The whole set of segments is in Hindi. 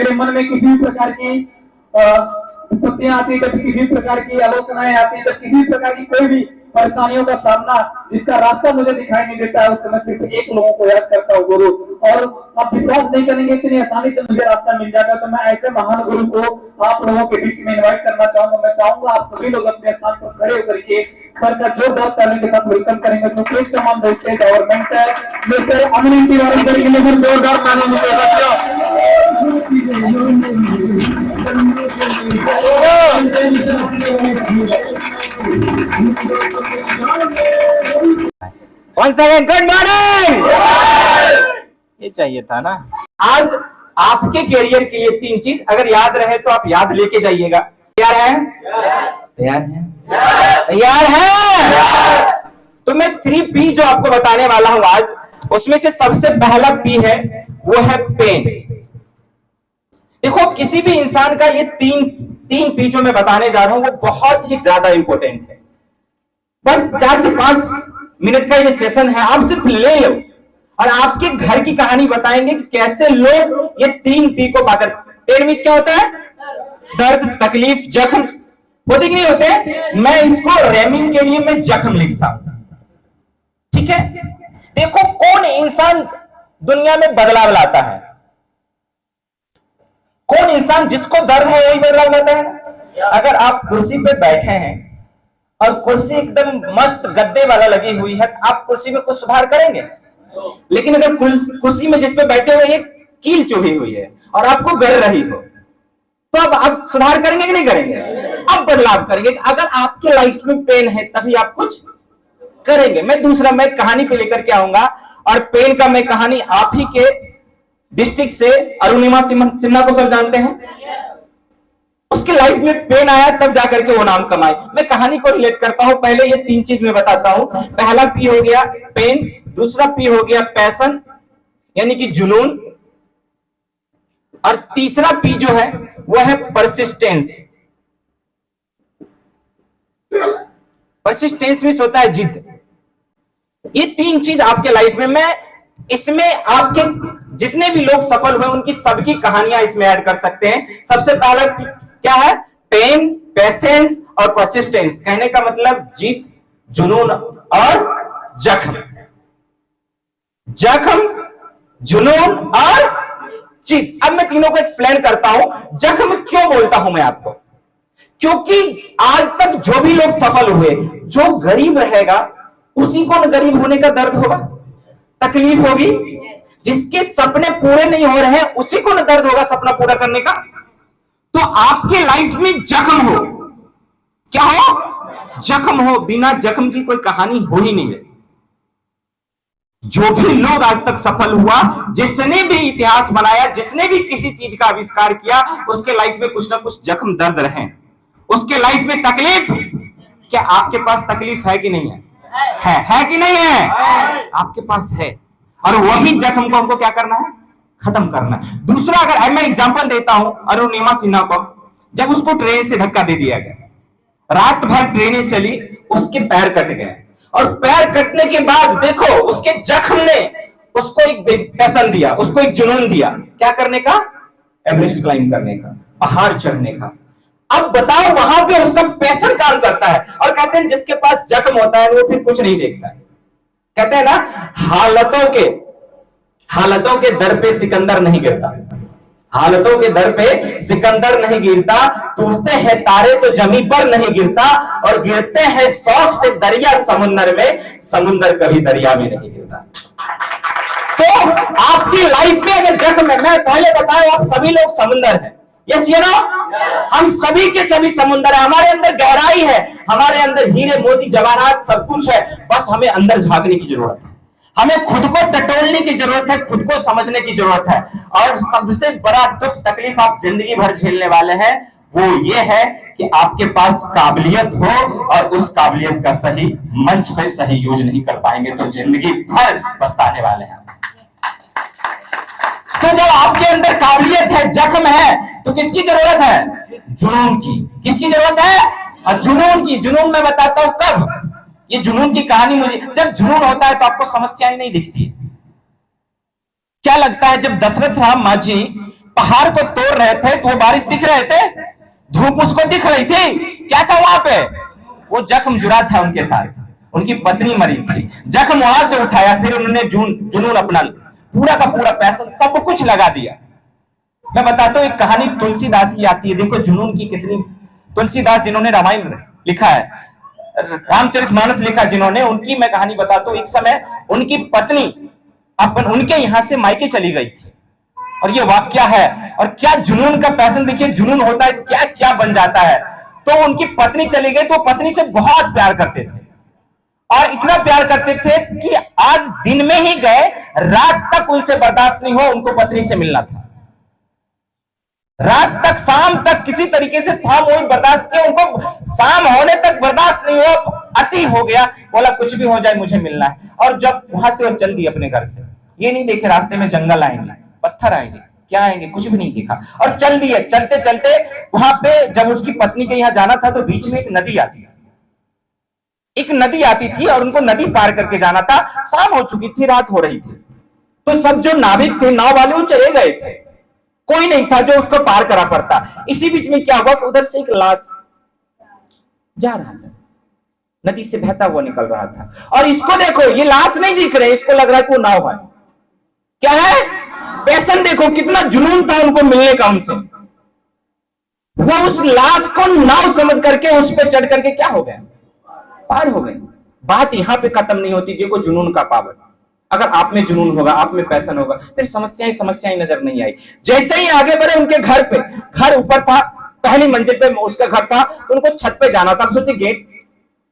मेरे मन में किसी भी प्रकार की विपत्तियां आती है, जब किसी प्रकार की आलोचनाएं आती है, जब किसी प्रकार की कोई भी परेशानियों का सामना जिसका रास्ता मुझे दिखाई नहीं देता है, उस समय सिर्फ एक लोगों को याद करता हूँ, गुरु। और आप विश्वास नहीं करेंगे इतनी आसानी से मुझे रास्ता मिल जाता है। तो मैं ऐसे महान गुरु को आप लोगों के बीच में इन्वाइट करना चाहूंगा। मैं चाहूंगा आप सभी लोग अपने स्थान पर खड़े होकर के सर का जोरदार ताली के साथ वेलकम करेंगे। तो please come on the stage government mister Anil Tiwari sir के लिए जोरदार ताली Once again, good morning! ये चाहिए था ना। आज आपके कैरियर के लिए 3 चीज अगर याद रहे तो आप याद लेके जाइएगा। तैयार है? तैयार है? तैयार है? तो मैं 3P जो आपको बताने वाला हूं आज, उसमें से सबसे पहला P है, वो है पेन। देखो, किसी भी इंसान का ये तीन P जो मैं बताने जा रहा हूं वो बहुत ही ज्यादा इंपॉर्टेंट है। बस 4 से 5 मिनट का ये सेशन है, आप सिर्फ ले लो और आपके घर की कहानी बताएंगे कि कैसे लोग ये 3P को पाकर। पेन मीन्स क्या होता है? दर्द, तकलीफ, जख्म होते कि नहीं होते? मैं इसको रेमिंग के लिए मैं जख्म लिखता हूं, ठीक है। देखो, कौन इंसान दुनिया में बदलाव लाता है? कौन इंसान जिसको दर्द है वही बदलाव लाता है? अगर आप कुर्सी पे बैठे हैं और कुर्सी एकदम मस्त गद्दे वाला लगी हुई है, आप कुर्सी में कुछ सुधार करेंगे? लेकिन अगर कुर्सी में जिस पे बैठे हुए एक कील चुभी हुई है और आपको गर रही हो, तो अब आप सुधार करेंगे कि नहीं करेंगे? अब बदलाव करेंगे। अगर आपके लाइफ में पेन है तभी आप कुछ करेंगे। मैं कहानी पे लेकर के आऊंगा, और पेन का मैं कहानी आप ही के डिस्ट्रिक्ट से अरुणिमा सिन्हा को सब जानते हैं। उसके लाइफ में पेन आया तब जाकर के वो नाम कमाए। मैं कहानी को रिलेट करता हूं। पहले ये 3 चीज मैं बताता हूं। पहला P हो गया पेन, दूसरा P हो गया पैशन यानी कि जुनून, और तीसरा P जो है वो है परसिस्टेंस। परसिस्टेंस मींस होता है जिद। ये 3 चीज आपके लाइफ में, मैं इसमें आपके जितने भी लोग सफल हुए उनकी सबकी कहानियां इसमें ऐड कर सकते हैं। सबसे पहला क्या है? पेन, पेशेंस और परसिस्टेंस। कहने का मतलब जीत, जुनून और जख्म। जख्म, जुनून और जीत। अब मैं तीनों को एक्सप्लेन करता हूं। जख्म क्यों बोलता हूं मैं आपको? क्योंकि आज तक जो भी लोग सफल हुए, जो गरीब रहेगा उसी को न गरीब होने का दर्द होगा, तकलीफ होगी। जिसके सपने पूरे नहीं हो रहे हैं उसी को न दर्द होगा सपना पूरा करने का। तो आपके लाइफ में जख्म हो, क्या हो? जख्म हो। बिना जख्म की कोई कहानी हो ही नहीं है। जो भी लोग आज तक सफल हुआ, जिसने भी इतिहास बनाया, जिसने भी किसी चीज का आविष्कार किया, उसके लाइफ में कुछ ना कुछ जख्म दर्द रहे। उसके लाइफ में तकलीफ। क्या आपके पास तकलीफ है कि नहीं है? है कि नहीं है? आपके पास है। और वही जख्म को हमको क्या करना है? खत्म करना है। दूसरा, अगर मैं एग्जांपल देता हूं अरुणिमा सिन्हा को, जब उसको ट्रेन से धक्का दे दिया गया, रात भर ट्रेनें चली, उसके पैर कट गए, और पैर कटने के बाद देखो उसके जख्म ने उसको एक पैशन दिया, उसको एक जुनून दिया। क्या करने का? एवरेस्ट क्लाइंब करने का, पहाड़ चढ़ने का। अब बताओ, वहां पे उसका पैशन काम करता है। और कहते हैं जिसके पास जख्म होता है वो फिर कुछ नहीं देखता है। कहते हैं ना, हालतों के दर पे सिकंदर नहीं गिरता। हालतों के दर पे सिकंदर नहीं गिरता। टूटते हैं तारे तो जमीन पर नहीं गिरता, और गिरते हैं शौक से दरिया समुंदर में, समुंदर कभी दरिया में नहीं गिरता। तो आपकी लाइफ में अगर जख्म है, मैं पहले बताऊं, आप सभी लोग समुंदर हैं। यस ये ना, हम सभी के सभी समुंदर है। हमारे अंदर गहराई है, हमारे अंदर हीरे मोती जवाहरात सब कुछ है। बस हमें अंदर झांकने की जरूरत है। हमें खुद को टटोलने की जरूरत है, खुद को समझने की जरूरत है। और सबसे बड़ा दुख तकलीफ आप जिंदगी भर झेलने वाले हैं, वो ये है कि आपके पास काबिलियत हो और उस काबिलियत का सही मंच पे सही यूज नहीं कर पाएंगे तो जिंदगी भर पछताने वाले हैं। तो जब आपके अंदर काबिलियत है, जख्म है, तो किसकी जरूरत है? जुनून की। किसकी जरूरत है? जुनून की। जुनून मैं बताता हूं कब। ये जुनून की कहानी मुझे, जब जुनून होता है तो आपको समस्याएं नहीं दिखती। क्या लगता है जब दशरथ राम मांझी पहाड़ को तोड़ रहे थे तो वो बारिश दिख रहे थे, धूप उसको दिख रही थी, क्या था वहां पे? वो जख्म जुड़ा था उनके साथ, उनकी पत्नी मरी थी, जख्म वहां से उठाया, फिर उन्होंने जुनून अपना पूरा का पूरा पैसा सब कुछ लगा दिया। मैं बताता हूँ एक कहानी तुलसीदास की आती है, देखो जुनून की कितनी। तुलसीदास जिन्होंने रामायण लिखा है, रामचरितमानस लिखा जिन्होंने, उनकी मैं कहानी बताता हूँ। एक समय उनकी पत्नी उनके यहां से मायके चली गई थी, और ये वाक्या है, और क्या जुनून का पैसन देखिए, जुनून होता है क्या क्या बन जाता है। तो उनकी पत्नी चली गई, तो पत्नी से बहुत प्यार करते थे, और इतना प्यार करते थे कि आज दिन में ही गए, रात तक उनसे बर्दाश्त नहीं हुआ, उनको पत्नी से मिलना था। रात तक, शाम तक किसी तरीके से शाम हुई, बर्दाश्त किया, उनको शाम होने तक बर्दाश्त नहीं हुआ, अति हो गया, बोला कुछ भी हो जाए मुझे मिलना है। और जब वहां से वो चल दी अपने घर से, ये नहीं देखे रास्ते में जंगल आएंगे, पत्थर आएंगे, क्या आएंगे, कुछ भी नहीं देखा, और चल दिए। चलते चलते वहां पे जब उसकी पत्नी के यहाँ जाना था, तो बीच में एक नदी आती थी, और उनको नदी पार करके जाना था। शाम हो चुकी थी, रात हो रही थी, तो सब जो नाविक थे, नाव वाले, वो चले गए थे, कोई नहीं था जो उसको पार करा पड़ता। इसी बीच में क्या हुआ कि उधर से एक लाश जा रहा था, नदी से बहता हुआ निकल रहा था, और इसको देखो, ये लाश नहीं दिख रहे, इसको लग रहा है कि वो नाव है। क्या है? पैशन। देखो कितना जुनून था उनको मिलने का उनसे। वो उस लाश को नाव समझ करके उस पर चढ़ करके क्या हो गए, पार हो गए। बात यहां पे खत्म नहीं होती, देखो जुनून का पावर। अगर आप में जुनून होगा, आप में पैशन होगा, फिर समस्याएं नजर नहीं आई। जैसे ही आगे बढ़े, उनके घर पे, घर ऊपर था, पहली मंजिल पे उसका घर था, तो उनको छत पे जाना था। सोचे गेट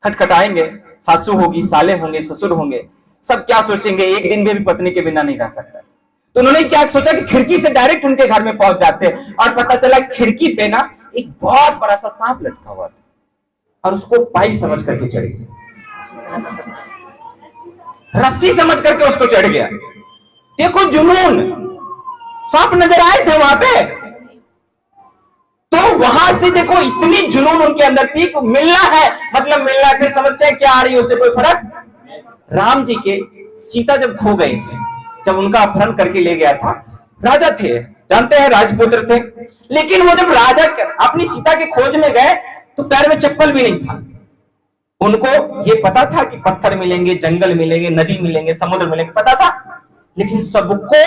खटखटाएंगे, सासू होगी, साले होंगे, ससुर होंगे, सब क्या सोचेंगे, एक दिन में भी पत्नी के बिना नहीं रह सकता। तो उन्होंने क्या सोचा कि खिड़की से डायरेक्ट उनके घर में पहुंच जाते, और पता चला खिड़की पे ना एक बहुत बड़ा सा सांप लटका हुआ था, और उसको पाइप समझ करके चढ़ गया, रस्सी समझ करके उसको चढ़ गया। देखो जुनून, सांप नजर आए थे वहां पे, तो वहां से देखो इतनी जुनून उनके अंदर थी कि मिलना है, मतलब मिलना है। फिर समस्या क्या आ रही है, उससे कोई फर्क। राम जी के सीता जब खो गए थे, जब उनका अपहरण करके ले गया था, राजा थे, जानते हैं, राजपुत्र थे, लेकिन वो जब राजा अपनी सीता के खोज में गए, तो पैर में चप्पल भी नहीं था। उनको ये पता था कि पत्थर मिलेंगे, जंगल मिलेंगे, नदी मिलेंगे, समुद्र मिलेंगे, पता था, लेकिन सबको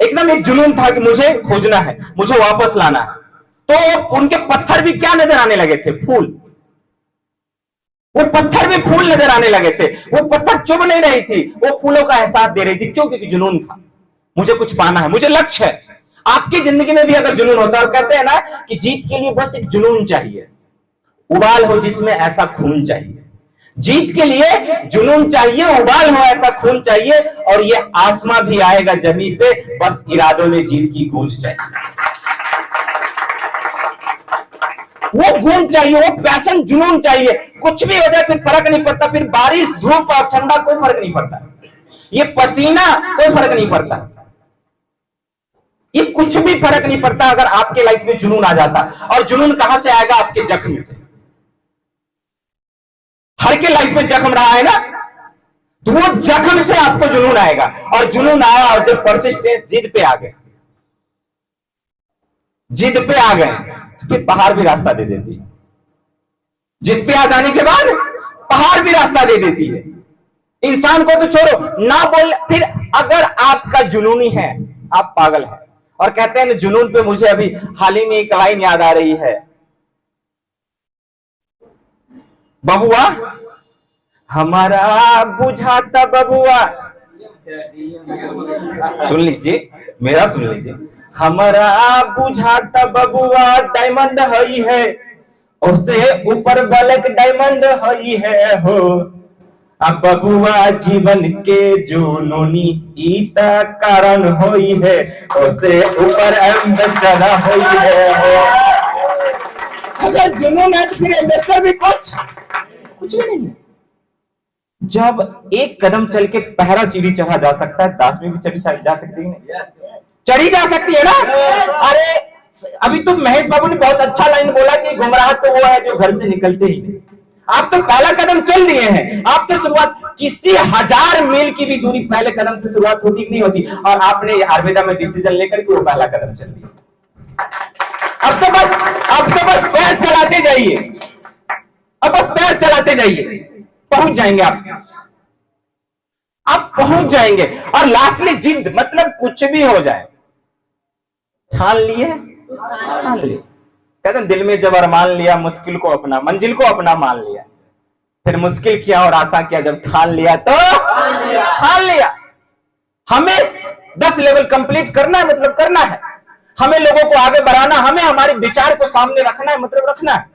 एकदम एक जुनून था कि मुझे खोजना है, मुझे वापस लाना है। तो उनके पत्थर भी क्या नजर आने लगे थे, फूल। वो पत्थर भी फूल नजर आने लगे थे, वो पत्थर चुभ नहीं रही थी, वो फूलों का एहसास दे रही थी। क्यों? क्योंकि जुनून था, मुझे कुछ पाना है, मुझे लक्ष्य है। आपकी जिंदगी में भी अगर जुनून होता है, और कहते हैं ना कि जीत के लिए बस एक जुनून चाहिए, उबाल हो जिसमें ऐसा खून चाहिए। जीत के लिए जुनून चाहिए, उबाल हो ऐसा खून चाहिए, और ये आसमां भी आएगा जमीन पे, बस इरादों में जीत की गूंज चाहिए। वो गूंज चाहिए, वो पैशन, जुनून चाहिए। कुछ भी हो जाए फिर फर्क नहीं पड़ता, फिर बारिश, धूप और ठंडा कोई फर्क नहीं पड़ता, ये पसीना कोई फर्क नहीं पड़ता, ये कुछ भी फर्क नहीं पड़ता अगर आपके लाइफ में जुनून आ जाता। और जुनून कहां से आएगा? आपके जख्म से। हर के लाइफ में जख्म रहा है ना, तो वो जख्म से आपको जुनून आएगा। और जुनून आया, और जब परसिस्टेंस, जिद पे आ गए, जिद पे आ गए, तो फिर पहाड़ भी रास्ता दे देती है। जिद पे आ जाने के बाद पहाड़ भी रास्ता दे देती है। इंसान को तो छोड़ो ना, बोल, फिर अगर आपका जुनूनी है, आप पागल हैं। और कहते हैं जुनून पे मुझे अभी हाल ही में एक लाइन याद आ रही है, बबुआ हमारा बुझाता बबुआ, सुन लीजिए, मेरा सुन लीजिए, हमारा बुझाता बबुआ डायमंड हई है, उससे ऊपर ब्लैक डायमंड हई है हो। अब बबुआ जीवन के जुनूनी ईता कारण होई है, उससे ऊपर एम्बेसडर होई है हो। अगर जुनून है तो फिर एम्बेसडर भी कुछ नहीं है। जब एक कदम चल के पहला सीढ़ी चढ़ा जा सकता है, 10वीं भी चढ़ी जा सकती है, चढ़ी जा सकती है ना। अरे अभी तो महेश बाबू ने बहुत अच्छा लाइन बोला कि गुमराह तो वो है जो घर से निकलते ही। आप तो पहला कदम चल दिए हैं, आप तो शुरुआत, किसी 1000 मील की की भी दूरी पहले कदम से शुरुआत होती कि नहीं होती, और आपने आयुर्वेदा में डिसीजन लेकर के वो पहला कदम चल दिया। अब तो बस पैर चलाते जाइए, अब बस पैर चलाते जाइए, पहुंच जाएंगे आप पहुंच जाएंगे। और लास्टली जिद, मतलब कुछ भी हो जाए, ठान लिए, कहते हैं दिल में जब अरमान लिया, मुश्किल को अपना, मंजिल को अपना मान लिया, फिर मुश्किल किया और आशा किया, जब ठान लिया तो ठान लिया। हमें 10 लेवल कंप्लीट करना है, मतलब करना है, हमें लोगों को आगे बढ़ाना, हमें हमारे विचार को सामने रखना है, मतलब रखना है।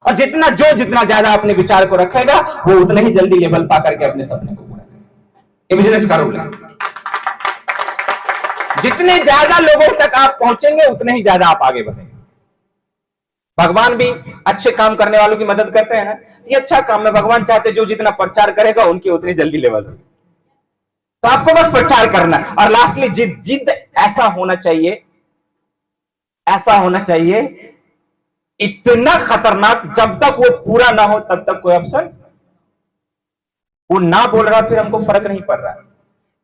और जितना ज्यादा अपने विचार को रखेगा, वो उतना ही जल्दी लेवल पा करके अपने सपने को पूरा करेगा। ये बिजनेस का रूल है। जितने ज्यादा लोगों तक आप पहुंचेंगे, उतने ही ज्यादा आप आगे बढ़ेंगे। भगवान भी अच्छे काम करने वालों की मदद करते हैं ना, ये अच्छा काम है। भगवान चाहते जो जितना प्रचार करेगा, उनकी उतनी जल्दी लेवल होगी। तो आपको बस प्रचार करना है। और लास्टली जिद ऐसा होना चाहिए इतना खतरनाक, जब तक वो पूरा ना हो तब तक कोई ऑप्शन, वो ना बोल रहा फिर हमको फर्क नहीं पड़ रहा,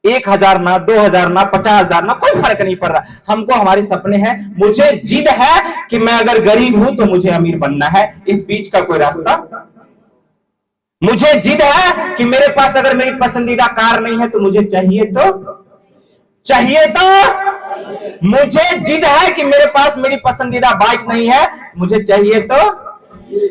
1000 ना, 2000 ना, 50,000 ना, कोई फर्क नहीं पड़ रहा। हमको हमारे सपने हैं, मुझे जिद है कि मैं अगर गरीब हूं तो मुझे अमीर बनना है, इस बीच का कोई रास्ता। मुझे जिद है कि मेरे पास अगर मेरी पसंदीदा कार नहीं है तो मुझे चाहिए तो मुझे जिद है कि मेरे पास मेरी पसंदीदा बाइक नहीं है, मुझे चाहिए तो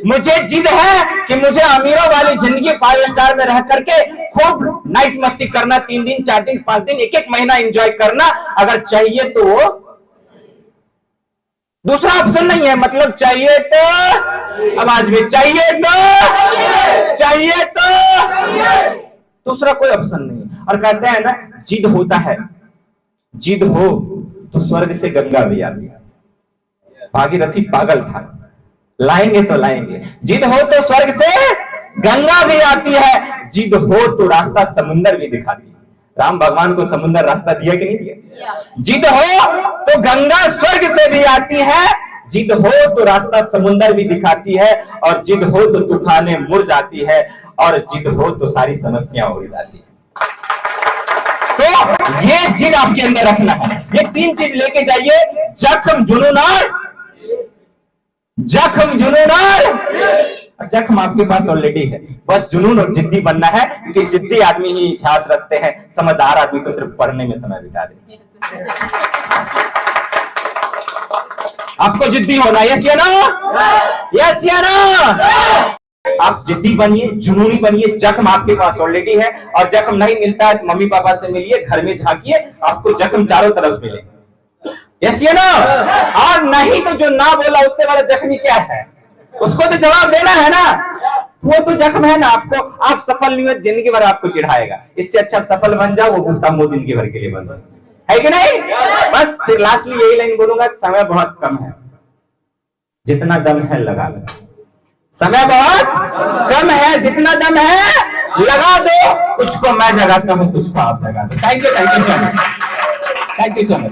मुझे जिद है कि मुझे अमीरों वाली जिंदगी 5 स्टार में रह करके खूब नाइट मस्ती करना, 3 दिन 4 दिन 5 दिन 1 महीना एंजॉय करना, अगर चाहिए तो वो दूसरा ऑप्शन नहीं है। मतलब चाहिए तो, आवाज में चाहिए तो दूसरा कोई ऑप्शन नहीं है। और कहते हैं ना, जिद होता है, जिद हो तो स्वर्ग से गंगा भी आती है। भागीरथी पागल था, लाएंगे तो लाएंगे। जिद हो तो स्वर्ग से गंगा भी आती है, जिद हो तो रास्ता समुंदर भी दिखाती है। राम भगवान को समुंदर रास्ता दिया कि नहीं दिया? जिद हो तो गंगा स्वर्ग से भी आती है, जिद हो तो रास्ता समुंदर भी दिखाती है, और जिद हो तो तूफानें मुड़ जाती है, और जिद हो तो सारी समस्या उड़ जाती है। तो ये जिद आपके अंदर रखना है। ये 3 चीज लेके जाइए, जख्म जख्म आपके पास ऑलरेडी है, बस जुनून और जिद्दी बनना है। क्योंकि जिद्दी आदमी ही इतिहास रचते हैं, समझदार आदमी तो सिर्फ पढ़ने में समय बिता दे। आपको जिद्दी होना, यस या नो? यस या नो? आप जिद्दी बनिए, जुनूनी बनिए। जख्म आपके पास ऑलरेडी है, और जख्म नहीं मिलता है तो मम्मी पापा से मिलिए, घर में झांकिए, आपको जख्म चारों तरफ मिलेगा। यस या नो? और नहीं तो जो ना बोला उससे वाला जख्मी क्या है, उसको तो जवाब देना है ना, वो तो जख्म है ना। आपको, आप सफल नहीं हुए, जिंदगी भर आपको चिढ़ाएगा। इससे अच्छा सफल बन जाओ, वो उसका मुंह जिंदगी भर के लिए बन जाए, है कि नहीं? बस फिर लास्टली यही लाइन बोलूंगा, समय बहुत कम है, जितना दम है लगा लो। समय बहुत कम है, जितना दम है लगा दो। कुछ को मैं जगाता हूं, कुछ को आप जगा दो। Thank you so much.